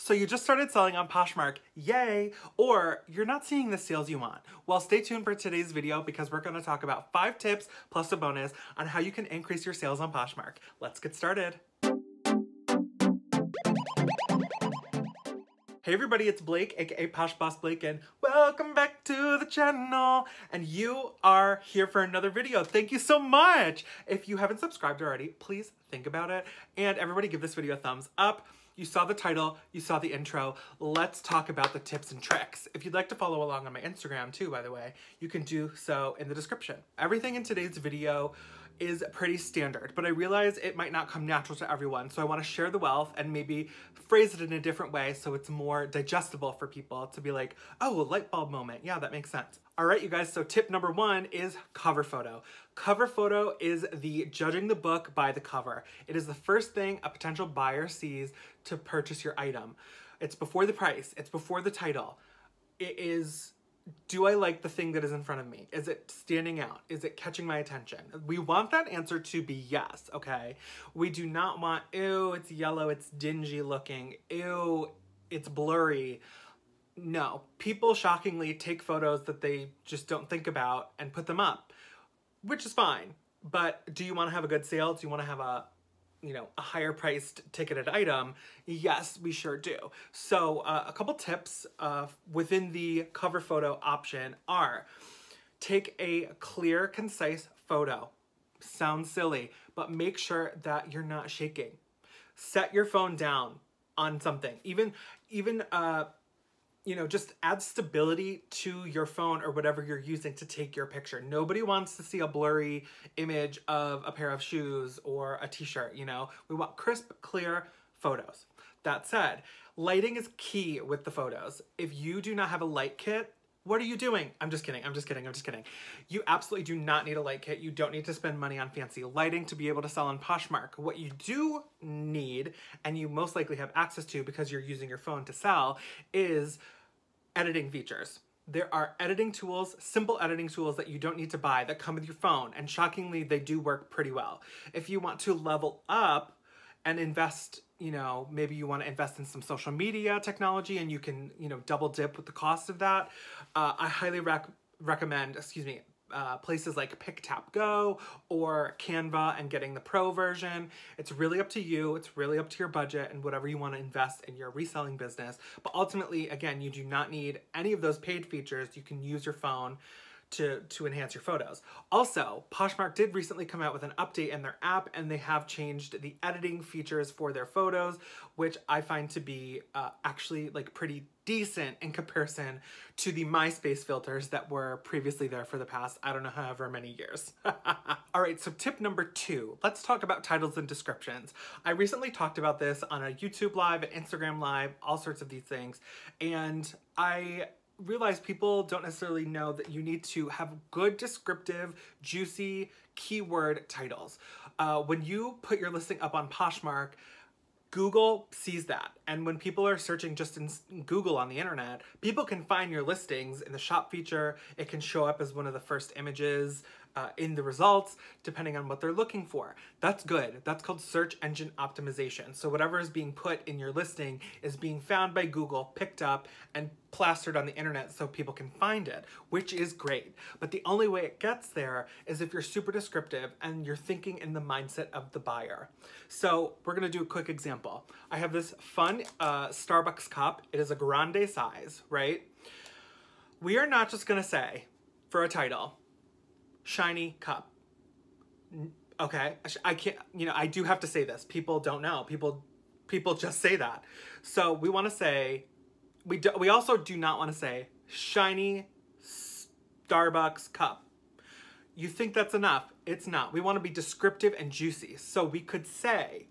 So you just started selling on Poshmark, yay! Or you're not seeing the sales you want. Well, stay tuned for today's video because we're going to talk about 5 tips plus a bonus on how you can increase your sales on Poshmark. Let's get started. Hey everybody, it's Blake, aka PoshBossBlake, and welcome back to the channel. And you are here for another video. Thank you so much. If you haven't subscribed already, please think about it. And everybody give this video a thumbs up. You saw the title, you saw the intro. Let's talk about the tips and tricks. If you'd like to follow along on my Instagram too, by the way, you can do so in the description. Everything in today's video is pretty standard, but I realize it might not come natural to everyone. So I want to share the wealth and maybe phrase it in a different way so it's more digestible for people to be like, oh, a light bulb moment. Yeah, that makes sense. All right, you guys, so tip number 1 is cover photo. Cover photo is the judging the book by the cover. It is the first thing a potential buyer sees to purchase your item. It's before the price, it's before the title. It is, do I like the thing that is in front of me? Is it standing out? Is it catching my attention? We want that answer to be yes, okay? We do not want, ew, it's yellow, it's dingy looking, ew, it's blurry. No, people shockingly take photos that they just don't think about and put them up, which is fine. But do you want to have a good sale? Do you want to have a higher priced ticketed item? Yes, we sure do. So a couple tips within the cover photo option are: take a clear, concise photo. Sounds silly, but make sure that you're not shaking. Set your phone down on something. Even just add stability to your phone or whatever you're using to take your picture. Nobody wants to see a blurry image of a pair of shoes or a t-shirt, We want crisp, clear photos. That said, lighting is key with the photos. If you do not have a light kit, what are you doing? I'm just kidding. You absolutely do not need a light kit. You don't need to spend money on fancy lighting to be able to sell on Poshmark. What you do need, and you most likely have access to because you're using your phone to sell, is editing features. There are editing tools, simple editing tools that you don't need to buy that come with your phone, and shockingly, they do work pretty well. If you want to level up and invest, maybe you want to invest in some social media technology and you can, double dip with the cost of that, I highly recommend, places like PickTapGo or CANVA and getting the pro version. It's really up to you. It's really up to your budget and whatever you want to invest in your reselling business. But ultimately, again, you do not need any of those paid features. You can use your phone to enhance your photos. Also, Poshmark did recently come out with an update in their app, and they have changed the editing features for their photos, which I find to be actually pretty decent in comparison to the MySpace filters that were previously there for the past, I don't know, however many years. All right, so tip number 2, let's talk about titles and descriptions. I recently talked about this on a YouTube live, an Instagram live, all sorts of these things, and I realize people don't necessarily know that you need to have good, descriptive, juicy keyword titles. When you put your listing up on Poshmark, Google sees that. And when people are searching just in Google on the internet, people can find your listings in the shop feature. It can show up as one of the first images in the results, depending on what they're looking for. That's good. That's called search engine optimization. So whatever is being put in your listing is being found by Google, picked up, and plastered on the internet so people can find it, which is great. But the only way it gets there is if you're super descriptive and you're thinking in the mindset of the buyer. So we're gonna do a quick example. I have this fun Starbucks cup. It is a grande size, right? We are not just gonna say, for a title, shiny cup. Okay, I can't, I do have to say this. People don't know. People just say that. So we want to say, we also do not want to say shiny Starbucks cup. You think that's enough? It's not. We want to be descriptive and juicy. So we could say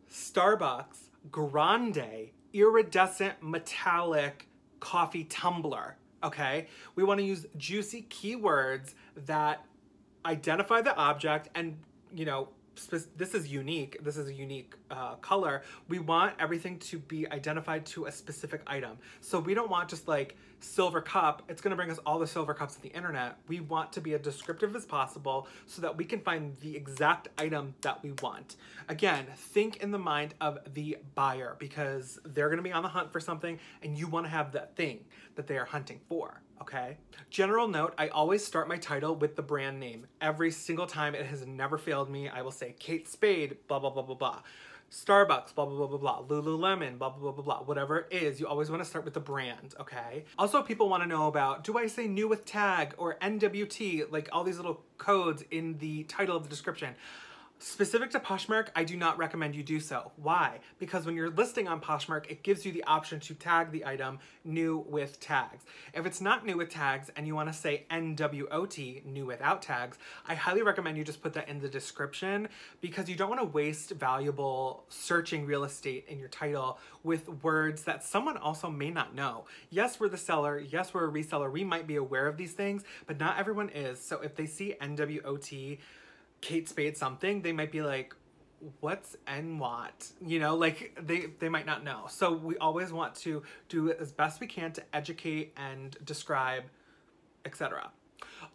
Starbucks grande iridescent metallic coffee tumbler. Okay, we want to use juicy keywords that identify the object and, this is unique, this is a unique color, we want everything to be identified to a specific item. So we don't want just like silver cup, it's gonna bring us all the silver cups on the internet. We want to be as descriptive as possible so that we can find the exact item that we want. Again, think in the mind of the buyer because they're gonna be on the hunt for something and you wanna have that thing that they are hunting for. Okay. General note, I always start my title with the brand name. Every single time, it has never failed me. I will say Kate Spade, blah, blah, blah, blah, blah. Starbucks, blah, blah, blah, blah, blah. Lululemon, blah, blah, blah, blah, blah. Whatever it is, you always want to start with the brand, okay? Also, people want to know about, do I say new with tag or NWT, like all these little codes in the title of the description. Specific to Poshmark, I do not recommend you do so. Why? Because when you're listing on Poshmark, it gives you the option to tag the item new with tags. If it's not new with tags and you want to say NWOT, new without tags, I highly recommend you just put that in the description because you don't want to waste valuable searching real estate in your title with words that someone also may not know. Yes, we're the seller. Yes, we're a reseller. We might be aware of these things, but not everyone is. So if they see NWOT, Kate Spade something, they might be like, what's and what? You know, like they might not know. So we always want to do it as best we can to educate and describe, etc.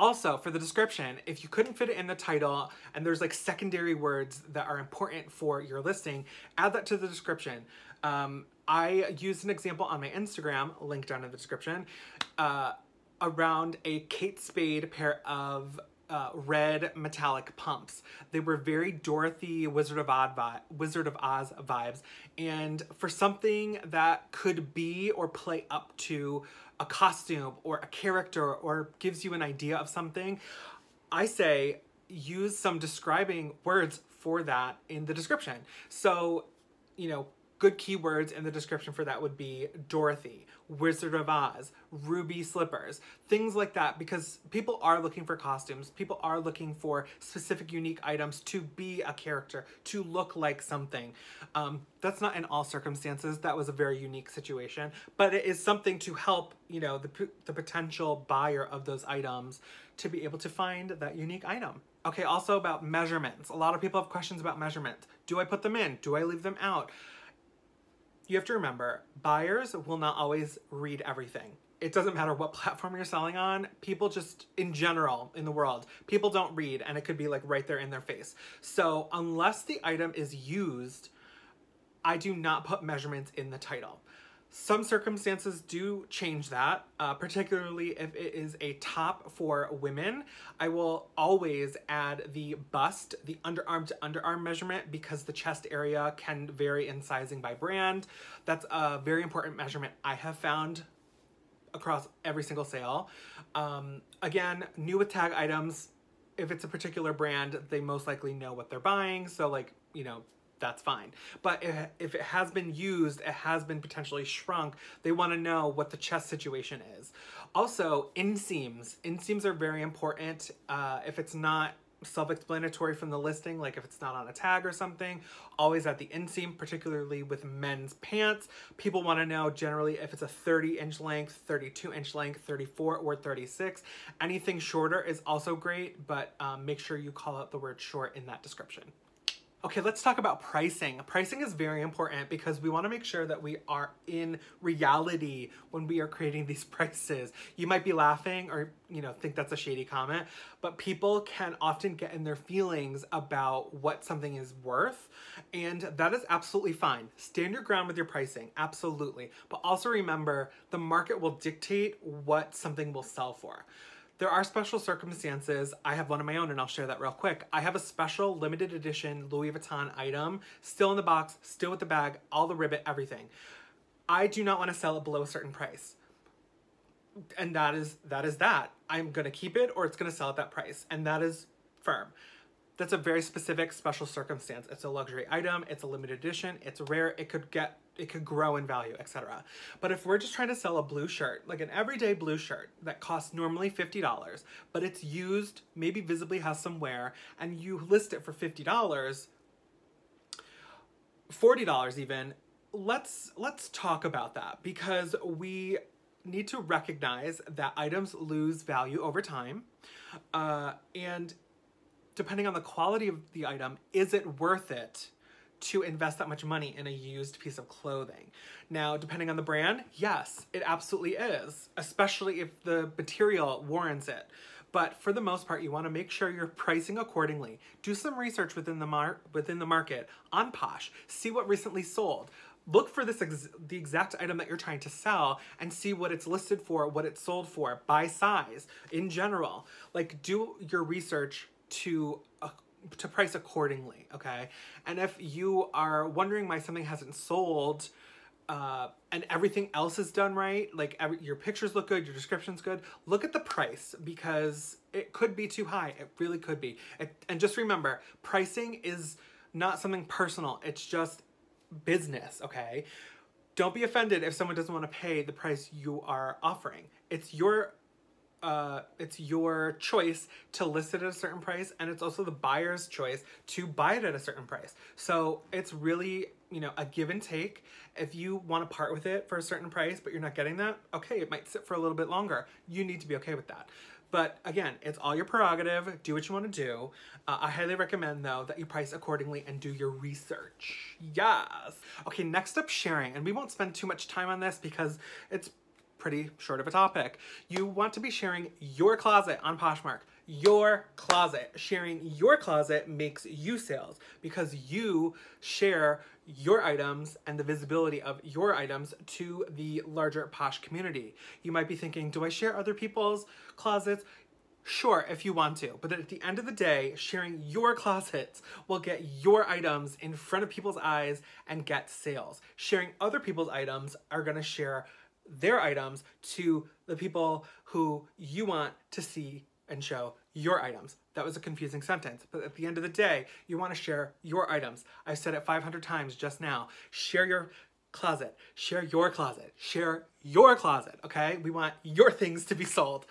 Also, for the description, if you couldn't fit it in the title and there's like secondary words that are important for your listing, add that to the description. I used an example on my Instagram, link down in the description, around a Kate Spade pair of red metallic pumps. They were very Dorothy Wizard of Oz vibes, and for something that could be or play up to a costume or a character or gives you an idea of something, I say use some describing words for that in the description. So, you know, good keywords in the description for that would be Dorothy, Wizard of Oz, ruby slippers, things like that, because people are looking for costumes. People are looking for specific unique items to be a character, to look like something. That's not in all circumstances. That was a very unique situation, but it is something to help, you know, the potential buyer of those items to be able to find that unique item. Okay, also about measurements. A lot of people have questions about measurements. Do I put them in? Do I leave them out? You have to remember, buyers will not always read everything. It doesn't matter what platform you're selling on. People just, in general, in the world, people don't read, and it could be like right there in their face. So unless the item is used, I do not put measurements in the title. Some circumstances do change that, particularly if it is a top for women. I will always add the bust, the underarm to underarm measurement, because the chest area can vary in sizing by brand. That's a very important measurement I have found across every single sale. Again, new with tag items, if it's a particular brand, they most likely know what they're buying. So like, you know, that's fine. But if it has been used, it has been potentially shrunk, they want to know what the chest situation is. Also, inseams. Inseams are very important. If it's not self-explanatory from the listing, like if it's not on a tag or something, always at the inseam, particularly with men's pants. People want to know generally if it's a 30-inch length, 32-inch length, 34 or 36. Anything shorter is also great, but make sure you call out the word short in that description. Okay, let's talk about pricing. Pricing is very important because we want to make sure that we are in reality when we are creating these prices. You might be laughing or, you know, think that's a shady comment, but people can often get in their feelings about what something is worth, and that is absolutely fine. Stand your ground with your pricing, absolutely. But also remember, the market will dictate what something will sell for. There are special circumstances. I have one of my own and I'll share that real quick. I have a special limited edition Louis Vuitton item, still in the box, still with the bag, all the ribbon, everything. I do not want to sell it below a certain price. And that is that. I'm going to keep it or it's going to sell at that price. And that is firm. That's a very specific special circumstance. It's a luxury item, it's a limited edition, it's rare, it could grow in value, etc. But if we're just trying to sell a blue shirt, like an everyday blue shirt that costs normally $50, but it's used, maybe visibly has some wear, and you list it for $50, $40 even, let's talk about that, because we need to recognize that items lose value over time, and depending on the quality of the item, is it worth it to invest that much money in a used piece of clothing? Now, depending on the brand, yes, it absolutely is, especially if the material warrants it. But for the most part, you want to make sure you're pricing accordingly. Do some research within the market on Posh. See what recently sold. Look for the exact item that you're trying to sell and see what it's listed for, what it's sold for, by size, in general. Like, do your research to price accordingly, okay? And if you are wondering why something hasn't sold, and everything else is done right, like your pictures look good, your description's good, look at the price, because it could be too high. It really could be. And just remember, pricing is not something personal. It's just business, okay? Don't be offended if someone doesn't want to pay the price you are offering. It's your choice to list it at a certain price, and it's also the buyer's choice to buy it at a certain price. So it's really, you know, a give and take. If you want to part with it for a certain price, but you're not getting that, okay, it might sit for a little bit longer. You need to be okay with that. But again, it's all your prerogative. Do what you want to do. I highly recommend, though, that you price accordingly and do your research. Yes. Okay, next up, sharing. And we won't spend too much time on this because it's pretty short of a topic. You want to be sharing your closet on Poshmark. Your closet. Sharing your closet makes you sales because you share your items and the visibility of your items to the larger Posh community. You might be thinking, do I share other people's closets? Sure, if you want to, but at the end of the day, sharing your closets will get your items in front of people's eyes and get sales. Sharing other people's items are going to share their items to the people who you want to see and show your items. That was a confusing sentence, but at the end of the day, you want to share your items. I've said it 500 times just now. Share your closet, share your closet, share your closet, okay? We want your things to be sold.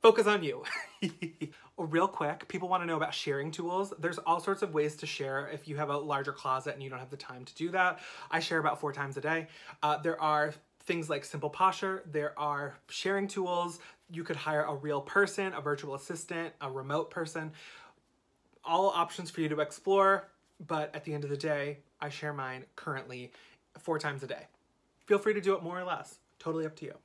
Focus on you. Real quick, people want to know about sharing tools. There's all sorts of ways to share if you have a larger closet and you don't have the time to do that. I share about 4 times a day. There are things like Simple Posher. There are sharing tools. You could hire a real person, a virtual assistant, a remote person. All options for you to explore, but at the end of the day, I share mine currently 4 times a day. Feel free to do it more or less. Totally up to you.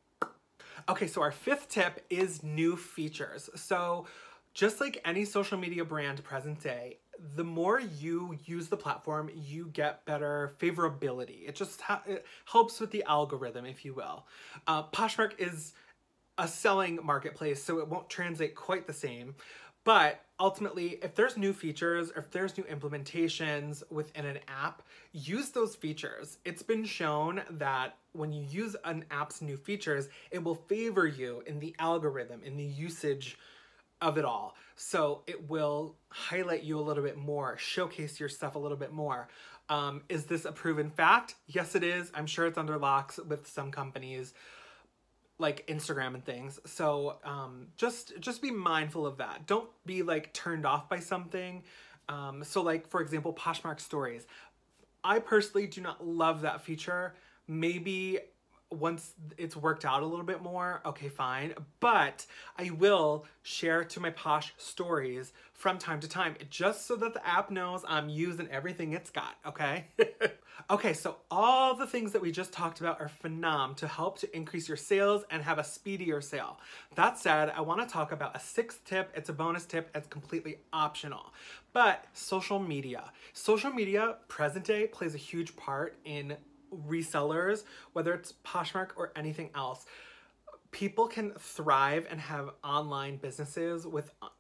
Okay, so our 5th tip is new features. So just like any social media brand present day, the more you use the platform, you get better favorability. It helps with the algorithm, if you will. Poshmark is a selling marketplace, so it won't translate quite the same. But ultimately, if there's new features, or if there's new implementations within an app, use those features. It's been shown that when you use an app's new features, it will favor you in the algorithm, in the usage of it all. So it will highlight you a little bit more, showcase your stuff a little bit more. Is this a proven fact? Yes, it is. I'm sure it's under locks with some companies like Instagram and things. So just be mindful of that. Don't be like turned off by something. So like, for example, Poshmark stories. I personally do not love that feature. Maybe once it's worked out a little bit more, okay, fine. But I will share to my Posh stories from time to time, just so that the app knows I'm using everything it's got, okay? Okay, so all the things that we just talked about are phenomenal to help to increase your sales and have a speedier sale. That said, I want to talk about a 6th tip. It's a bonus tip. It's completely optional. But social media. Social media, present day, plays a huge part in resellers, whether it's Poshmark or anything else. People can thrive and have online businesses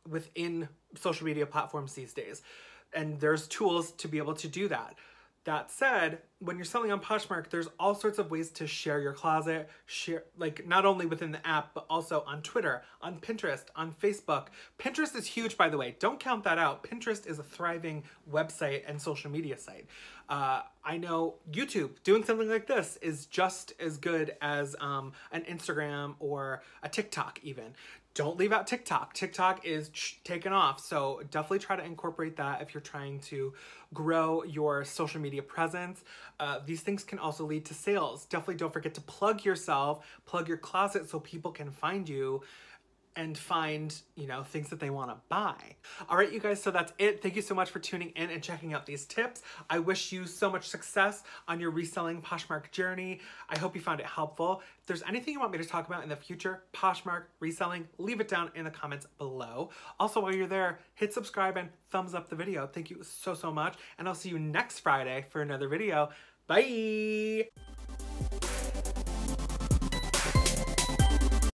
within social media platforms these days. And there's tools to be able to do that. That said, when you're selling on Poshmark, there's all sorts of ways to share your closet, share, like not only within the app, but also on Twitter, on Pinterest, on Facebook. Pinterest is huge, by the way. Don't count that out. Pinterest is a thriving website and social media site. I know YouTube, doing something like this is just as good as an Instagram or a TikTok even. Don't leave out TikTok. TikTok is taken off, so definitely try to incorporate that if you're trying to grow your social media presence. These things can also lead to sales. Definitely don't forget to plug yourself, plug your closet so people can find you and find, you know, things that they want to buy. All right, you guys, so that's it. Thank you so much for tuning in and checking out these tips. I wish you so much success on your reselling Poshmark journey. I hope you found it helpful. If there's anything you want me to talk about in the future, Poshmark, reselling, leave it down in the comments below. Also, while you're there, hit subscribe and thumbs up the video. Thank you so, so much. And I'll see you next Friday for another video. Bye!